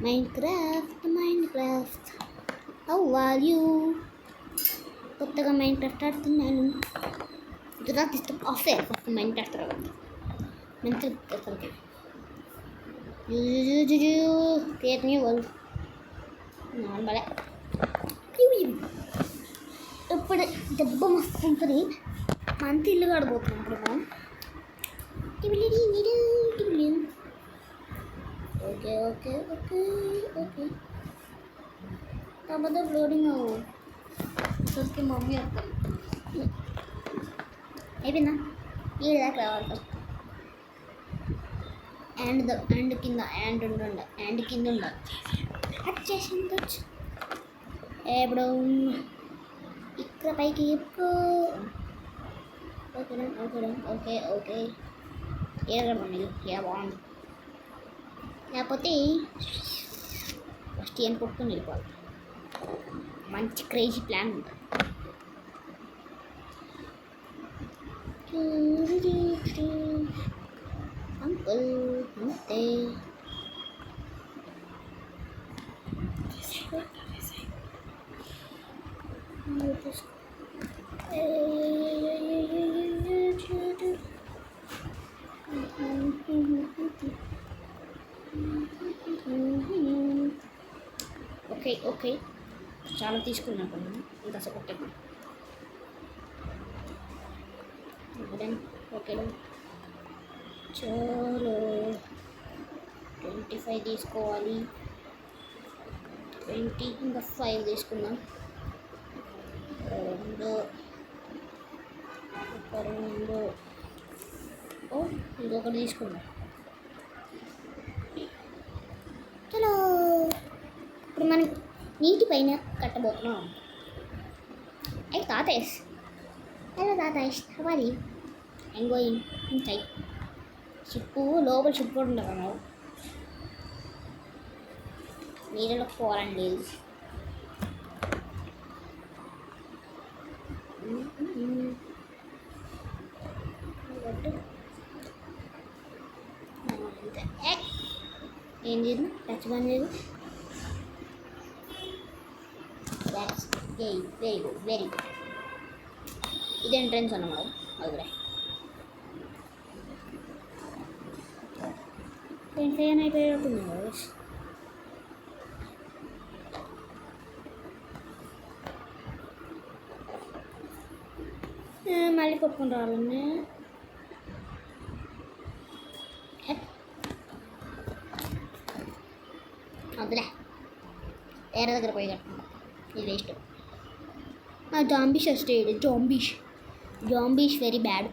Minecraft how are you? కొత్తగా Minecraft ఆడుతున్నాను. దురాతిష్టం ఆఫే ఫస్ట్ మైన్క్రాఫ్ట్ రావద్దు మంచిగా అసలుకి క్రియేట్ న్యూ వరల్డ్ నార్మలే. ఇప్పుడు దెబ్బ మస్తు ఉంటుంది. మంచి ఇల్లు కడబోతున్నాం ఇప్పుడు మనం. ఓకే ఓకే ఓకే ఓకే కాకపోతే లోడింగ్ అసలుకి మమ్మీ వస్తాను అయిపోయిందా? ఈ దాకా రావాలి ఫస్ట్. అండ్ కింద అండ్ కింద ఉండాలి. వచ్చేసింది ఇప్పుడు ఇక్కడ పైకి ఎప్పుడు ఓకే ఓకే ఓకే ఏమండి బాగుంది. లేకపోతే ఫస్ట్ ఏం కొట్టుకుని వెళ్ళిపోవాలి. మంచి క్రేజీ ప్లాన్ ఉంటుంది. అంకుల్ అంతే ఓకే ఓకే చాలా తీసుకున్నాను కొంచెం ఇంత సపోర్ట్ ఓకే చలో 25 తీసుకోవాలి. 20 ఇంకా 5 తీసుకుందాం. రెండు ఇంకొకటి తీసుకుందాం. చలో ఇప్పుడు మనం నీటి పైన కట్టబోతున్నాం. Hey తాతయ్య, హలో తాతయ్య, how are you? I'm going inside. Ship లోపల షిప్ కూడా ఉండదు కదా, నీళ్ళలో పోవాలని లేదు. ఏం లేదు, టచ్ బంద్ లేదు. Very good very good. ఇది ఎంట్రెన్స్ అన్నమాట. అదిలే ఏం అయిపోతుంది కదా. మళ్ళీ కొట్టుకుని రావాలన్నా వద్దులే, వేరే దగ్గర పోయి కట్టుకుంటా. ఇది వేస్ట్. జాంబీష్ వస్తాయి. జాంబీష్ వెరీ బ్యాడ్.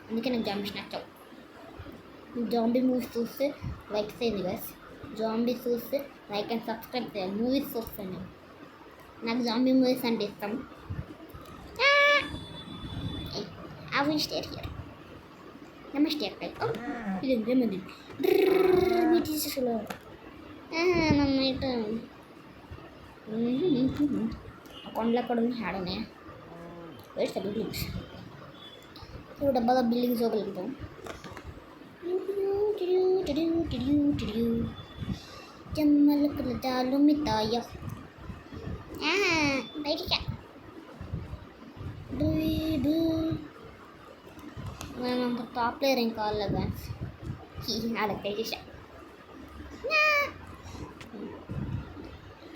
అందుకే నాకు జాంబీష్ నచ్చవు. జాంబీ మూవీస్ చూస్తే లైక్ చేయండి గైస్. జాంబీ చూస్తే లైక్ అండ్ సబ్స్క్రైబ్ చేయాలి. మూవీస్ చూస్తాను నేను. నాకు జాంబీ మూవీస్ అంటే ఇష్టం. I will stay here. నమస్తే అక్క. ఇది ఎంతమంది మీ టీచర్స్లో అకౌంట్లో ఎక్కడ ఉంది? హ్యాడనే వేస్ట్ బిల్డింగ్స్. ఇప్పుడు డబ్బాగా బిల్డింగ్స్ వెళ్తాం. జమ్మలకు జాలు మితాయ బయటికి మేము అంత టాప్ ప్లేయర్ ఏం కావాలి బ్యాన్స్ అడగ చేసా.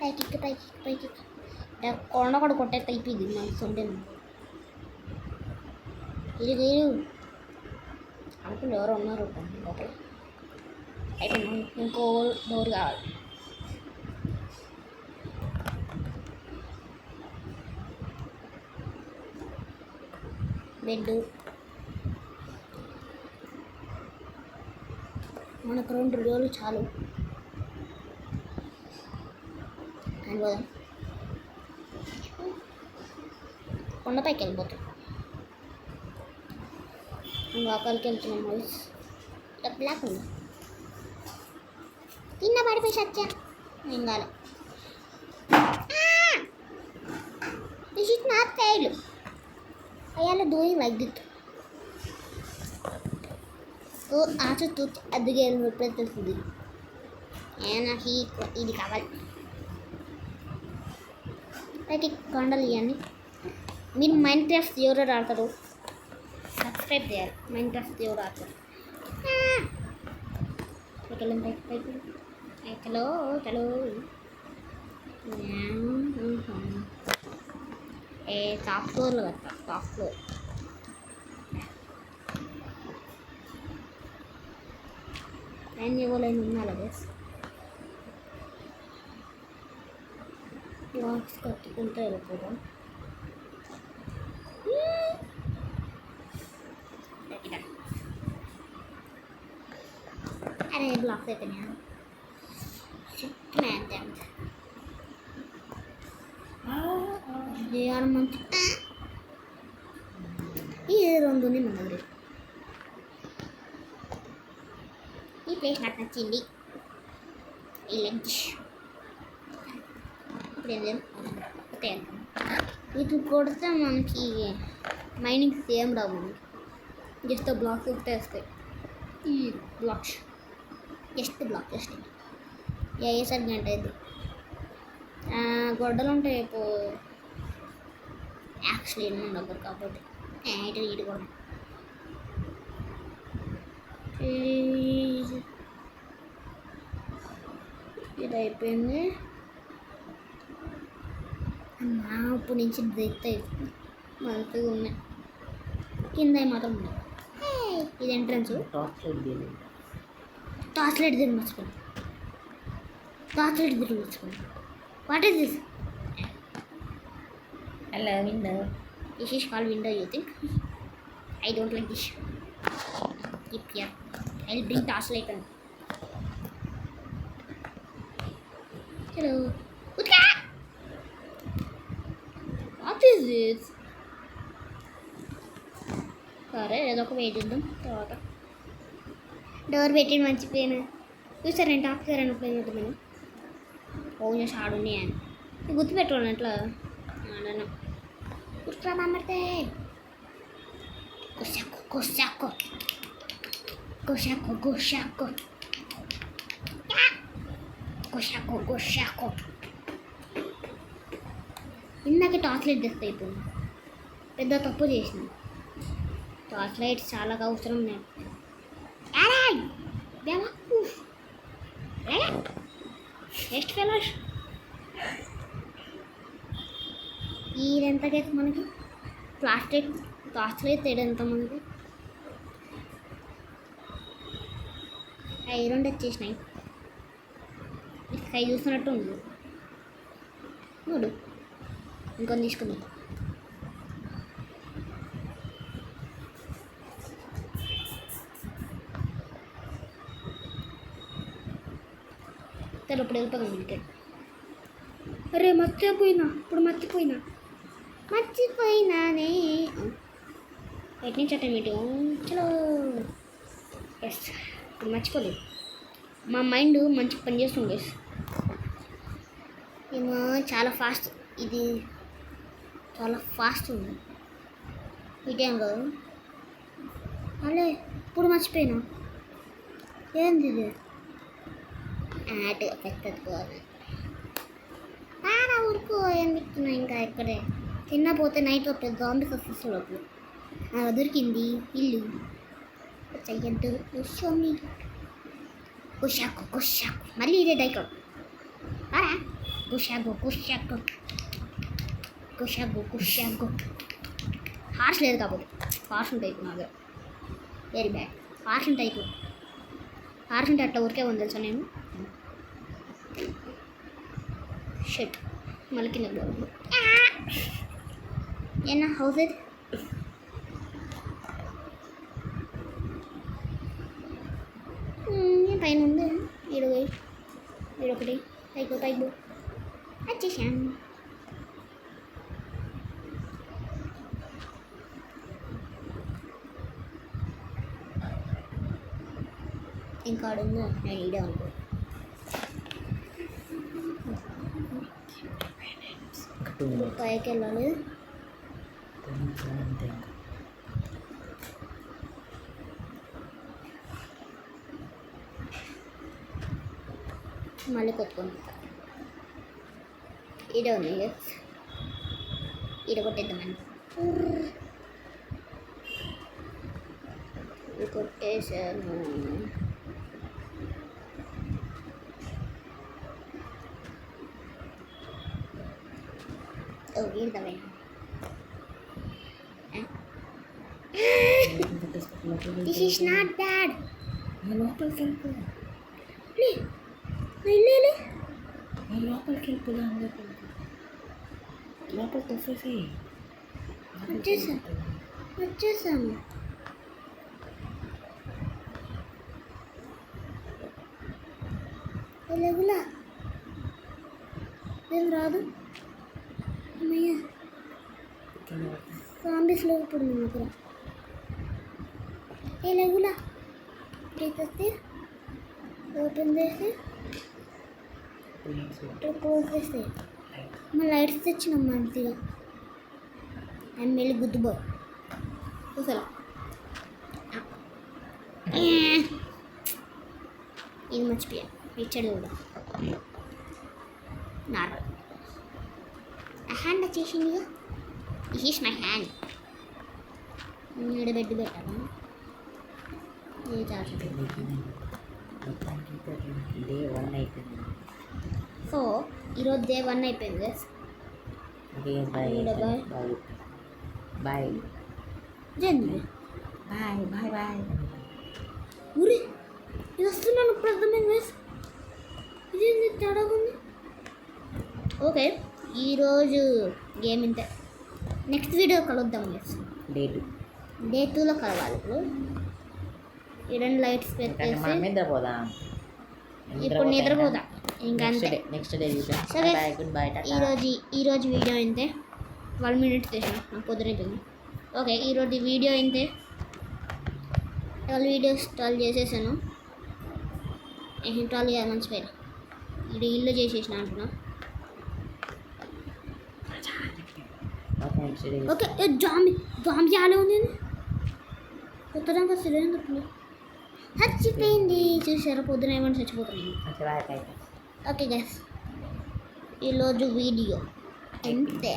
పైకి కొండ కూడా కొట్టేస్తే అయిపోయింది మనసు ఉండేది. ఇది అనుకుంటే ఎవరో ఉన్నారు లోపల. అయిపోయింది. ఇంకో డోర్ కావాలి. బెడ్ మనకు 2 రోజులు చాలు. అనుకోదాం. కొండపైకి వెళ్ళిపోతాం. అక్కడికి వెళ్తున్నాం. వాయిస్ బ్లాక్ ఉంది. కింద పడిపోయి సచ్చా ఏం కాదు. This is not fail. అయ్యాల డూయింగ్ లైక్ దిట్. ఆచూతూ అదిగే ఎప్పుడైతే తెలుస్తుంది. నాకు ఇది కావాలి. అయితే కొండలు ఇవన్నీ. మీరు మైండ్ క్రాఫ్ట్ ఎవరు ఆడతారు? సబ్స్క్రైబ్ చేయాలి. మైండ్ క్రాఫ్ట్ ఎవరు ఆడతారు? హలో హలో టాప్ ఫ్లోర్లో కట్టా. టాప్ ఫ్లోర్ లైన్ ఇవ్వలేని ఉండాలి. బస్ బ్లాక్స్ కట్టుకుంటే వెళ్ళిపోదాం. అరే బ్లాక్స్ అయిపోయినా మంచి ఈ 2 ఉంది మన దగ్గర. ఈ ప్లేస్ నాకు నచ్చింది. ఈ లంచ్ ఇప్పుడు ఏం చేయాలి? ఇది కొడితే మనకి మైనింగ్ సేమ్ రావు. మనకి జస్ట్ బ్లాక్స్ ఒకటే వస్తాయి. ఈ బ్లాక్స్ జస్ట్ బ్లాక్ జస్ట్ వేసరికి గంట ఇది గొడ్డలు ఉంటాయి. యాక్చువల్లీ ఎన్నో దగ్గర కాబట్టి ఇటు కూడా ఇది అయిపోయింది. ఇప్పుడు నుంచి బ్రేక్ అయిపోయింది. మంచిగా ఉన్నాయి. కింద మాత్రం ఉన్నాయి. ఇది ఎంట్రన్స్. టార్చ్ లైట్ దీన్ని మర్చిపోయింది. What is this? Hello, window. This is called window, you think? I don't like this. Keep here. I'll bring torchlight on. Hello. Utka! What is this? సరే ఏదో ఒక వెయిట్ చేద్దాం. తర్వాత డోర్ పెట్టి మర్చిపోయాను. చూసారు నేను టాప్ సార్ అనుకోలేదు. నేను ఫోన్ చేసి ఆడున్నాయని గుర్తుపెట్టుకోండి. అట్లా ఆడను. Ustra mamarte. Goshako. ఇందాక టార్చ్ లైట్ తెస్తే అయిపోయింది. పెద్ద తప్పు చేసిన. టార్చ్ లైట్ చాలా అవసరం. నేను నెక్స్ట్ ఫెలోస్ ఇదెంత కేసు మనకి ప్లాస్టిక్ టార్చ్ లైట్ తేడా ఎంత మనకి? 2 వచ్చేసినాయి. కై చూస్తున్నట్టు ఉంది. చూడు ఇంకొని తీసుకుందాం. తను ఇప్పుడు వెళ్ళిపోదాం ఇంటికి. అరే మర్చిపోయినానే. ఎటు నుంచి అట్ట మీటు చలో. ఎస్ ఇప్పుడు మర్చిపోలేదు. మా మైండ్ మంచి పని చేస్తుంది. ఏమో చాలా ఫాస్ట్. ఇది చాలా ఫాస్ట్ ఉంది. ఇదేం కాదు. అలే ఇప్పుడు మర్చిపోయినా. ఏంది ఇది? పెద్దది ఊరుకో. ఏం చెప్తున్నా ఇంకా ఇక్కడే తిన్నపోతే నైట్ ఒక జాంబీస్ వస్తుంది లోపల. దొరికింది ఇల్లు. చెయ్యద్దు. కుషాకు మళ్ళీ ఇదే డైకో. కుషాకు హార్స్ లేదు కాబట్టి హార్స్ ఉంటాయి నా దగ్గర. Very bad. హార్స్ ఉంటాయి. హార్స్ ఉంటే అట్లా ఊరికే ఉంది తెలుసా నేను. షట్ మళ్ళీ కింద ఏనా హౌస్ ఇది? పైన ఉంది. ఈడొకటి పైపు వచ్చేసాను. ఇంకా ఆడుందో నేను ఈడే అనుకో. పైకి వెళ్ళాలి. మళ్ళీ కొట్టుకొని ఈడ ఉంది ఈడ కొట్టేద్దామని ఇది కొట్టేసాను. ఓ ఈడదామే దిస్ ఈస్ నాట్ బ్యాడ్. లోపలికి వెళ్ళిపో, వెళ్ళి లోపలికి వెళ్ళిపోదాం. లోపల తొప్పేసి వచ్చేసాము. ఎలాగులా ఏం రాదు అమ్మయ్య. కాంబీస్లో ఇప్పుడు మన దగ్గర ఎలాగులా తీసేస్తే ఓపెన్ చేసి క్లోజ్ చేస్తే మా లైట్స్ తెచ్చినాం మంచిగా. అండ్ మళ్ళీ గుద్దుబో అసలు ఇది మర్చిపోయా ఇచ్చాడు కూడా నార్మల్ హ్యాండ్ వచ్చేసింది. This is my hand. ఈడ బెడ్ పెట్టాను. ఇది చార్జ్ డే 1 అయిపోయింది. సో ఈరోజు డే 1 అయిపోయింది. బాయ్ జండి బాయ్ బాయ్ బాయ్. ఊరి ఇది వస్తున్నాను ఇప్పుడు అర్థమైంది గైస్. ఇది తేడాగా ఉంది. ఓకే ఈరోజు గేమ్ ఇంతే. నెక్స్ట్ వీడియో కలుద్దాం గైస్. డే 2లో కలవాలి. ఇప్పుడు ఈ 2 లైట్స్ పెట్టేసి నిద్రపోదాం. ఇప్పుడు నిద్రపోతా ఇంకా అంతే. నెక్స్ట్ డే చూద్దాం. సరే బాయ్ గుడ్ బాయ్ టాటా. ఈరోజు వీడియో ఇంతే. 12 minutes చేసిన నాకు కుదిరైతుంది. ఓకే ఈరోజు వీడియో ఇంతే. 12 వీడియోస్ 12 చేసేసాను. ఇన్స్టాల్ చేయాలి మంచి పేరు. ఇది ఇల్లు చేసేసిన అంటున్నా. ఓకే జాంబీ చాలా ఉంది. కొత్త జాంబీ వస్తుంది. చచ్చిపోయింది చూసారా, పొద్దున ఏమన్నా చచ్చిపోతున్నాయి. ఓకే గైస్ ఈరోజు వీడియో అంతే.